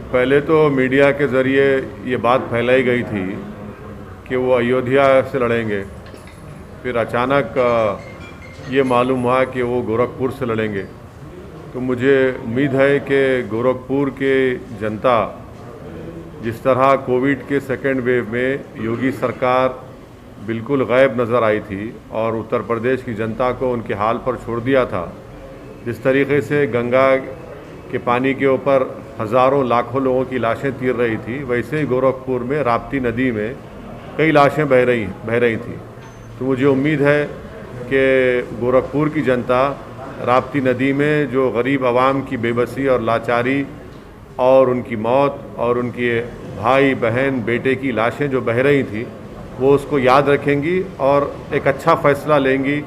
पहले तो मीडिया के ज़रिए ये बात फैलाई गई थी कि वो अयोध्या से लड़ेंगे। फिर अचानक ये मालूम हुआ कि वो गोरखपुर से लड़ेंगे। तो मुझे उम्मीद है कि गोरखपुर के जनता जिस तरह कोविड के सेकेंड वेव में योगी सरकार बिल्कुल गायब नज़र आई थी और उत्तर प्रदेश की जनता को उनके हाल पर छोड़ दिया था, जिस तरीके से गंगा के पानी के ऊपर हज़ारों लाखों लोगों की लाशें तीर रही थी, वैसे ही गोरखपुर में राप्ती नदी में कई लाशें बह रही थी। तो मुझे उम्मीद है कि गोरखपुर की जनता राप्ती नदी में जो गरीब आवाम की बेबसी और लाचारी और उनकी मौत और उनके भाई बहन बेटे की लाशें जो बह रही थी, वो उसको याद रखेंगी और एक अच्छा फ़ैसला लेंगी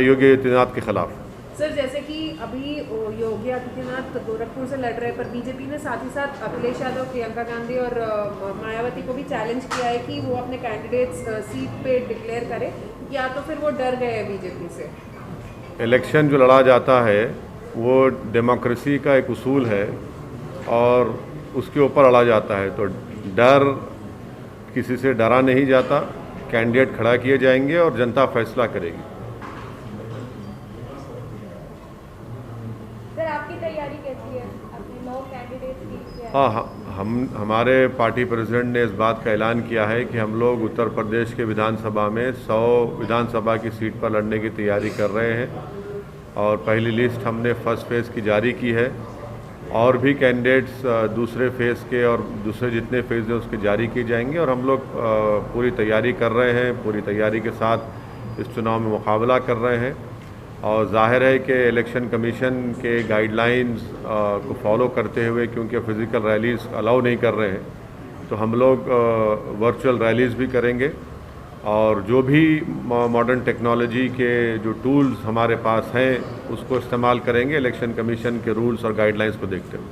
योगी आदित्यनाथ के ख़िलाफ़। सर, जैसे कि अभी योगी आदित्यनाथ गोरखपुर से लड़ रहे हैं, पर बीजेपी ने साथ ही साथ अखिलेश यादव, प्रियंका गांधी और मायावती को भी चैलेंज किया है कि वो अपने कैंडिडेट्स सीट पे डिक्लेयर करें, या तो फिर वो डर गए हैं बीजेपी से। इलेक्शन जो लड़ा जाता है वो डेमोक्रेसी का एक उसूल है और उसके ऊपर लड़ा जाता है। तो डर किसी से डरा नहीं जाता, कैंडिडेट खड़ा किए जाएंगे और जनता फैसला करेगी। सर, आपकी तैयारी कैसी है अपने 9 कैंडिडेट्स की? हाँ, हमारे पार्टी प्रेसिडेंट ने इस बात का ऐलान किया है कि हम लोग उत्तर प्रदेश के विधानसभा में 100 विधानसभा की सीट पर लड़ने की तैयारी कर रहे हैं और पहली लिस्ट हमने फर्स्ट फेज़ की जारी की है और भी कैंडिडेट्स दूसरे फेज़ के और दूसरे जितने फेज़ हैं उसके जारी किए जाएंगे और हम लोग पूरी तैयारी कर रहे हैं, पूरी तैयारी के साथ इस चुनाव में मुकाबला कर रहे हैं। और जाहिर है कि इलेक्शन कमीशन के गाइडलाइंस को फॉलो करते हुए, क्योंकि फिज़िकल रैलीज़ अलाउ नहीं कर रहे हैं, तो हम लोग वर्चुअल रैलीज़ भी करेंगे और जो भी मॉडर्न टेक्नोलॉजी के जो टूल्स हमारे पास हैं उसको इस्तेमाल करेंगे इलेक्शन कमीशन के रूल्स और गाइडलाइंस को देखते हुए।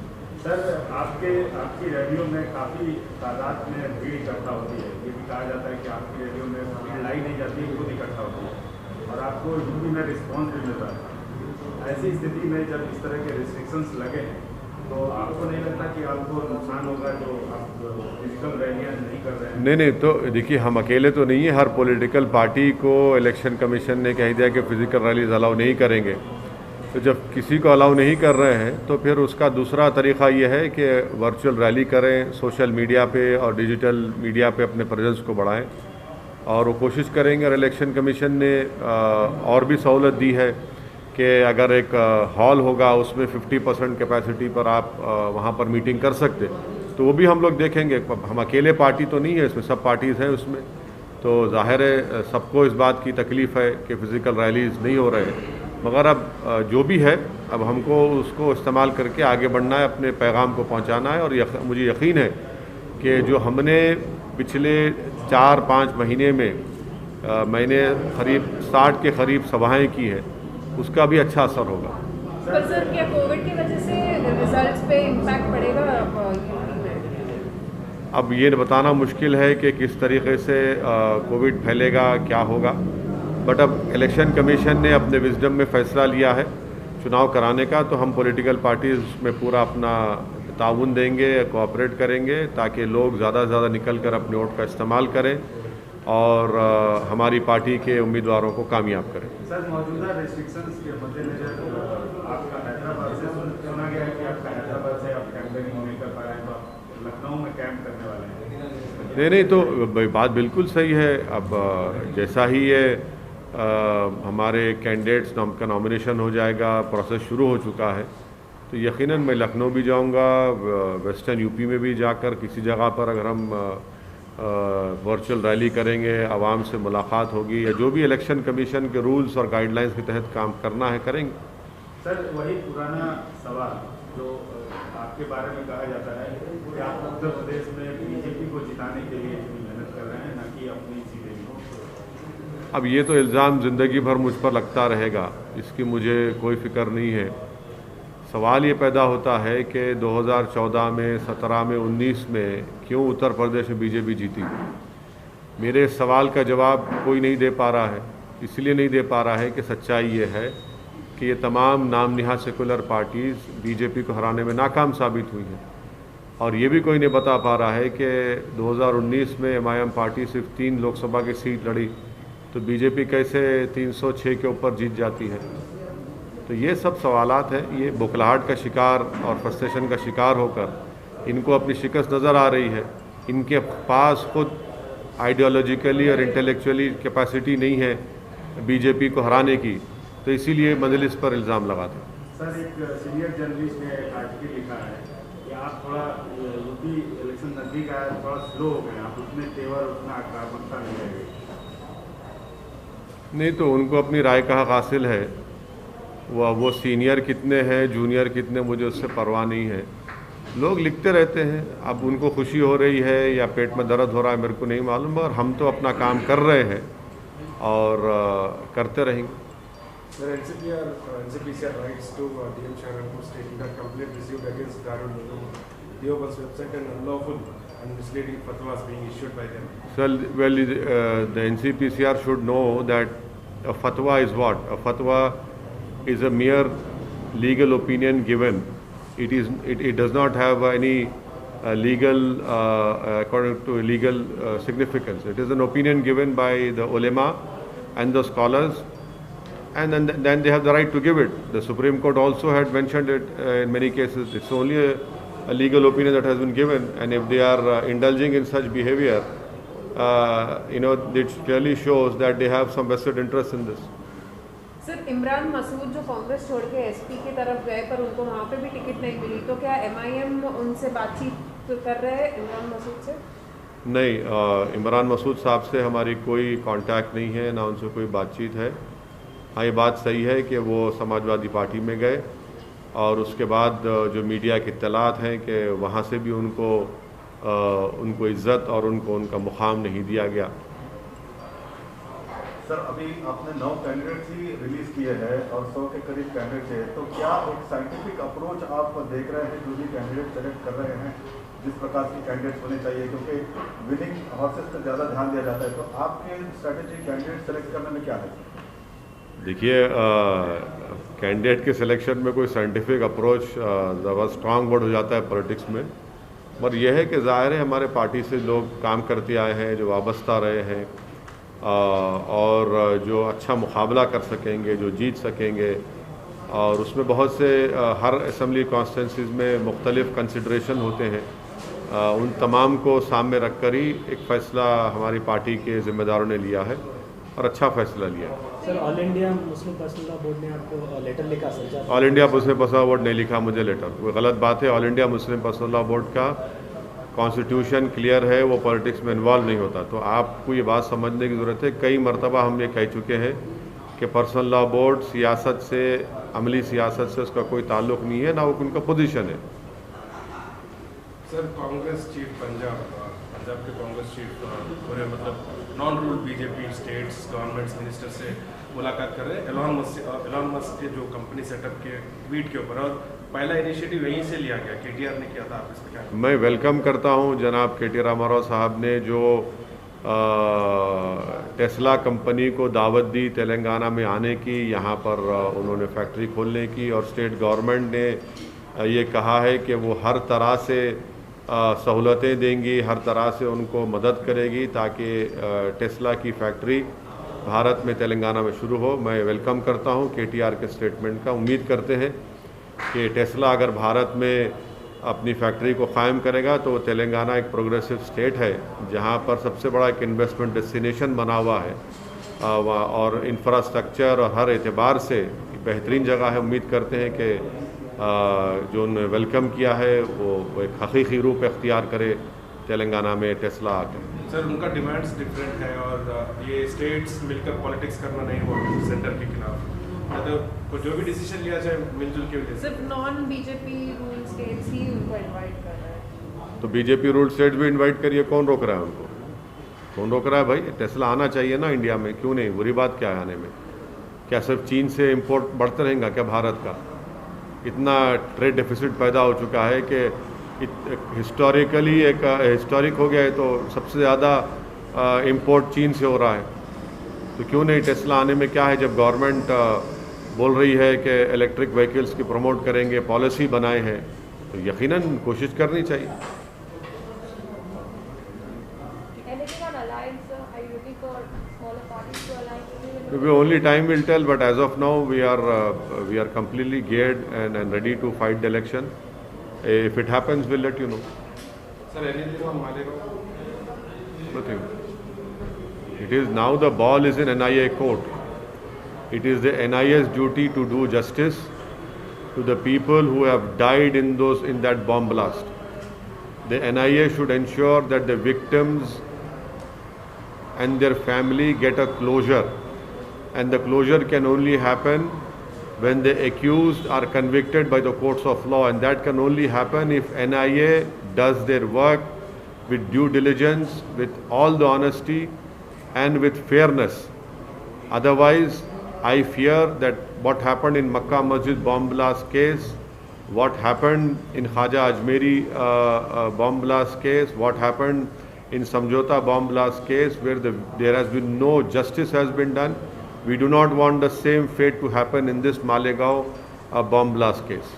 सर, आपकी रैलियों में काफ़ी तादाद में भीड़ इकट्ठा होती है। ये भी कहा जाता है कि आपकी रैलियों में भीड़ लाई नहीं जाती, खुद इकट्ठा होती है और आपको यूपी में रिस्पॉन्स भी मिल रहा है। ऐसी स्थिति में जब इस तरह के रिस्ट्रिक्शंस लगे हैं तो आपको नहीं लगता कि आपको नुकसान होगा जो आप फिजिकल रैलियाँ नहीं कर रहे हैं? नहीं, तो देखिए, हम अकेले तो नहीं है। हर पॉलिटिकल पार्टी को इलेक्शन कमीशन ने कह दिया कि फिजिकल रैलीज अलाउ नहीं करेंगे। तो जब किसी को अलाउ नहीं कर रहे हैं तो फिर उसका दूसरा तरीक़ा ये है कि वर्चुअल रैली करें, सोशल मीडिया पे और डिजिटल मीडिया पे अपने प्रेजेंस को बढ़ाएं और वो कोशिश करेंगे। और इलेक्शन कमीशन ने और भी सहूलत दी है कि अगर एक हॉल होगा उसमें 50% कैपेसिटी पर आप वहाँ पर मीटिंग कर सकते, तो वो भी हम लोग देखेंगे। हम अकेले पार्टी तो नहीं है इसमें, सब पार्टीज़ हैं उसमें, तो जाहिर है सबको इस बात की तकलीफ़ है कि फ़िज़िकल रैलीज़ नहीं हो रहे हैं। मगर अब जो भी है, अब हमको उसको इस्तेमाल करके आगे बढ़ना है, अपने पैगाम को पहुँचाना है। और मुझे यकीन है कि जो हमने पिछले 4-5 महीने में मैंने करीब 60 के करीब सभाएँ की हैं, उसका भी अच्छा असर होगा। पर सर, क्या कोविड की वजह से रिजल्ट्स पे इम्पैक्ट पड़ेगा यूपी में? अब ये बताना मुश्किल है कि किस तरीके से कोविड फैलेगा, क्या होगा। बट अब इलेक्शन कमीशन ने अपने विजडम में फ़ैसला लिया है चुनाव कराने का, तो हम पॉलिटिकल पार्टीज़ में पूरा अपना ताउन देंगे, कोऑपरेट करेंगे ताकि लोग ज़्यादा से ज़्यादा निकल कर अपने वोट का इस्तेमाल करें और हमारी पार्टी के उम्मीदवारों को कामयाब करें। सर, मौजूदा रिस्ट्रिक्शंस के मद्देनजर आपका हैदराबाद से सुना गया है कि आपका हैदराबाद से आप कैंपेनिंग नहीं कर पा रहे हैं, तो लखनऊ में कैंप करने वाले हैं? नहीं, तो बात बिल्कुल सही है। अब जैसा ही ये हमारे कैंडिडेट्स का नॉमिनेशन हो जाएगा, प्रोसेस शुरू हो चुका है, तो यकीनन मैं लखनऊ भी जाऊंगा, वेस्टर्न यूपी में भी जाकर किसी जगह पर अगर हम वर्चुअल रैली करेंगे, आवाम से मुलाकात होगी या जो भी इलेक्शन कमीशन के रूल्स और गाइडलाइंस के तहत काम करना है करेंगे। सर, वही पुराना सवाल जो आपके बारे में कहा जाता है कि आप उत्तर प्रदेश में बीजेपी को जिताने के लिए मेहनत कर रहे हैं, न कि अपनी सीटें। अब ये तो इल्ज़ाम ज़िंदगी भर मुझ पर लगता रहेगा, इसकी मुझे कोई फ़िक्र नहीं है। सवाल ये पैदा होता है कि 2014 में, 17 में, 19 में क्यों उत्तर प्रदेश में बीजेपी जीती। मेरे सवाल का जवाब कोई नहीं दे पा रहा है। इसलिए नहीं दे पा रहा है कि सच्चाई ये है कि ये तमाम नाम निहा सेकुलर पार्टीज़ बीजेपी को हराने में नाकाम साबित हुई हैं। और ये भी कोई नहीं बता पा रहा है कि 2019 में MIM पार्टी सिर्फ 3 लोकसभा की सीट लड़ी तो बीजेपी कैसे 306 के ऊपर जीत जाती है। तो ये सब सवालात हैं। ये बुखलाहट का शिकार और फ्रस्ट्रेशन का शिकार होकर इनको अपनी शिकस्त नज़र आ रही है। इनके पास खुद आइडियोलॉजिकली और इंटेलेक्चुअली कैपेसिटी नहीं है बीजेपी को हराने की, तो इसीलिए मजलिस पर इल्ज़ाम लगाते हैं। सर, एक सीनियर जर्नलिस्ट ने एक आर्टिकल लिखा है कि आप थोड़ा यूपी इलेक्शन नज़दीक आया, थोड़ा स्लो हो गए, आप उतने तेवर उतना आक्रामकता नहीं लगे। नहीं तो उनको अपनी राय का हक हासिल है। वो सीनियर कितने हैं, जूनियर कितने, मुझे उससे परवाह नहीं है। लोग लिखते रहते हैं, अब उनको खुशी हो रही है या पेट में दर्द हो रहा है मेरे को नहीं मालूम, और हम तो अपना काम कर रहे हैं और करते रहेंगे। Sir, NCPCR writes to DM Sharanpur stating that complaint received against Darul Uloom Deoband's website and unlawful and misleading fatwas being issued by them. Well, the NCPCR should know that a fatwa is what? A fatwa is a mere legal opinion given. It does not have any legal according to legal significance. It is an opinion given by the ulama and the scholars, and then they have the right to give it. The Supreme Court also had mentioned it in many cases. It's only a legal opinion that has been given, and if they are indulging in such behavior, it clearly shows that they have some vested interest in this. सर, इमरान मसूद जो कांग्रेस छोड़ के SP की तरफ गए पर उनको वहाँ पे भी टिकट नहीं मिली, तो क्या MIM उनसे बातचीत कर रहे हैं इमरान मसूद से? नहीं, इमरान मसूद साहब से हमारी कोई कांटेक्ट नहीं है, ना उनसे कोई बातचीत है। हाँ, ये बात सही है कि वो समाजवादी पार्टी में गए और उसके बाद जो मीडिया की इत्तलात हैं कि वहाँ से भी उनको इज़्ज़त और उनका मुकाम नहीं दिया गया। सर, अभी आपने 9 कैंडिडेट्स ही रिलीज़ किए हैं और 100 के करीब कैंडिडेट्स हैं, तो क्या एक साइंटिफिक अप्रोच आप देख रहे हैं जो भी कैंडिडेट सेलेक्ट कर रहे हैं, जिस प्रकार के कैंडिडेट्स होने चाहिए, क्योंकि विनिंग हॉर्सेस पर ज़्यादा ध्यान दिया जाता है, तो आपके स्ट्रैटेजी कैंडिडेट सेलेक्ट करने में क्या है? देखिए, कैंडिडेट के सिलेक्शन में कोई साइंटिफिक अप्रोच ज़्यादा स्ट्रांग वर्ड हो जाता है पॉलिटिक्स में, पर यह है कि ज़ाहिर है हमारे पार्टी से लोग काम करते आए हैं, जो वाबस्ता रहे हैं और जो अच्छा मुकाबला कर सकेंगे, जो जीत सकेंगे, और उसमें बहुत से हर असम्बली कॉन्स्टिट्यूंसीज़ में मुख्तलिफ कंसिडरेशन होते हैं। उन तमाम को सामने रख कर ही एक फ़ैसला हमारी पार्टी के ज़िम्मेदारों ने लिया है और अच्छा फैसला लिया है। Sir, all India Muslim personal law board ने आपको लेटर लिखा sir? All India Muslim personal law board नहीं लिखा मुझे लेटर, वो गलत बात है। All India Muslim personal law board का कॉन्स्टिट्यूशन क्लियर है, वो पॉलिटिक्स में इन्वॉल्व नहीं होता। तो आपको ये बात समझने की ज़रूरत है। कई मरतबा हम ये कह चुके हैं कि पर्सनल लॉ बोर्ड सियासत से, अमली सियासत से उसका कोई ताल्लुक़ नहीं है, ना वो उनका पोजीशन है। सर, कांग्रेस चीफ पंजाब के कांग्रेस चीफ पूरे non rule BJP states governments minister से मुलाकात कर रहे हैं एलॉन मस्क के जो कंपनी सेटअप के ट्वीट के ऊपर, और पहला इनिशिएटिव यहीं से लिया गया, KTR ने किया था। आप इसमें क्या? मैं वेलकम करता हूं जनाब KT रामाराव साहब ने जो टेस्ला कंपनी को दावत दी तेलंगाना में आने की, यहाँ पर उन्होंने फैक्ट्री खोलने की, और स्टेट गवर्नमेंट ने ये कहा है कि वो हर तरह से सहूलतें देंगी, हर तरह से उनको मदद करेगी ताकि टेस्ला की फैक्ट्री भारत में तेलंगाना में शुरू हो। मैं वेलकम करता हूं KTR के स्टेटमेंट का। उम्मीद करते हैं कि टेस्ला अगर भारत में अपनी फैक्ट्री को क़ायम करेगा तो तेलंगाना एक प्रोग्रेसिव स्टेट है जहां पर सबसे बड़ा एक इन्वेस्टमेंट डेस्टिनेशन बना हुआ है और इंफ्रास्ट्रक्चर और हर एतबार से बेहतरीन जगह है। उम्मीद करते हैं कि जो उन्होंने वेलकम किया है वो एक हकीकी रूप इख्तियार करे तेलंगाना में टेस्ला आकर। सर, उनका डिमांड्स डिफरेंट है और ये स्टेट्स मिलकर पॉलिटिक्स करना नहीं हो सेंटर के खिलाफ, मतलब जो भी डिसीजन लिया जाए मिलजुल के वजह से। सिर्फ नॉन बीजेपी रूल स्टेट्स ही उनको इनवाइट कर रहा है। तो बीजेपी रूल स्टेट्स भी इनवाइट करिए, कौन रोक रहा है उनको? कौन रोक रहा है भाई? टेस्ला आना चाहिए ना इंडिया में, क्यों नहीं? बुरी बात क्या है आने में? क्या सिर्फ चीन से इंपोर्ट बढ़ते रहेगा क्या भारत का? इतना ट्रेड डेफिसिट पैदा हो चुका है कि हिस्टोरिकली एक हिस्टोरिक हो गया है, तो सबसे ज़्यादा इंपोर्ट चीन से हो रहा है। तो क्यों नहीं टेस्ला आने में क्या है? जब गवर्नमेंट बोल रही है कि इलेक्ट्रिक व्हीकल्स की प्रमोट करेंगे, पॉलिसी बनाए हैं, तो यकीनन कोशिश करनी चाहिए। Anything on alliance, are you looking for smaller parties to align with? Maybe only time will tell, but as of now we are completely geared and ready to fight the election. If it happens, we'll let you know. Sir, anything on Malegaon? Nothing. It is now the ball is in NIA court. It is the NIA's duty to do justice to the people who have died in that bomb blast. The NIA should ensure that the victims and their family get a closure, and the closure can only happen when the accused are convicted by the courts of law, and that can only happen if NIA does their work with due diligence, with all the honesty and with fairness. Otherwise, I fear that what happened in Makkah Masjid bomb blast case, what happened in Khaja Ajmeri bomb blast case, what happened in Samjhota bomb blast case, where there has been no justice has been done. We do not want the same fate to happen in this Malegaon bomb blast case.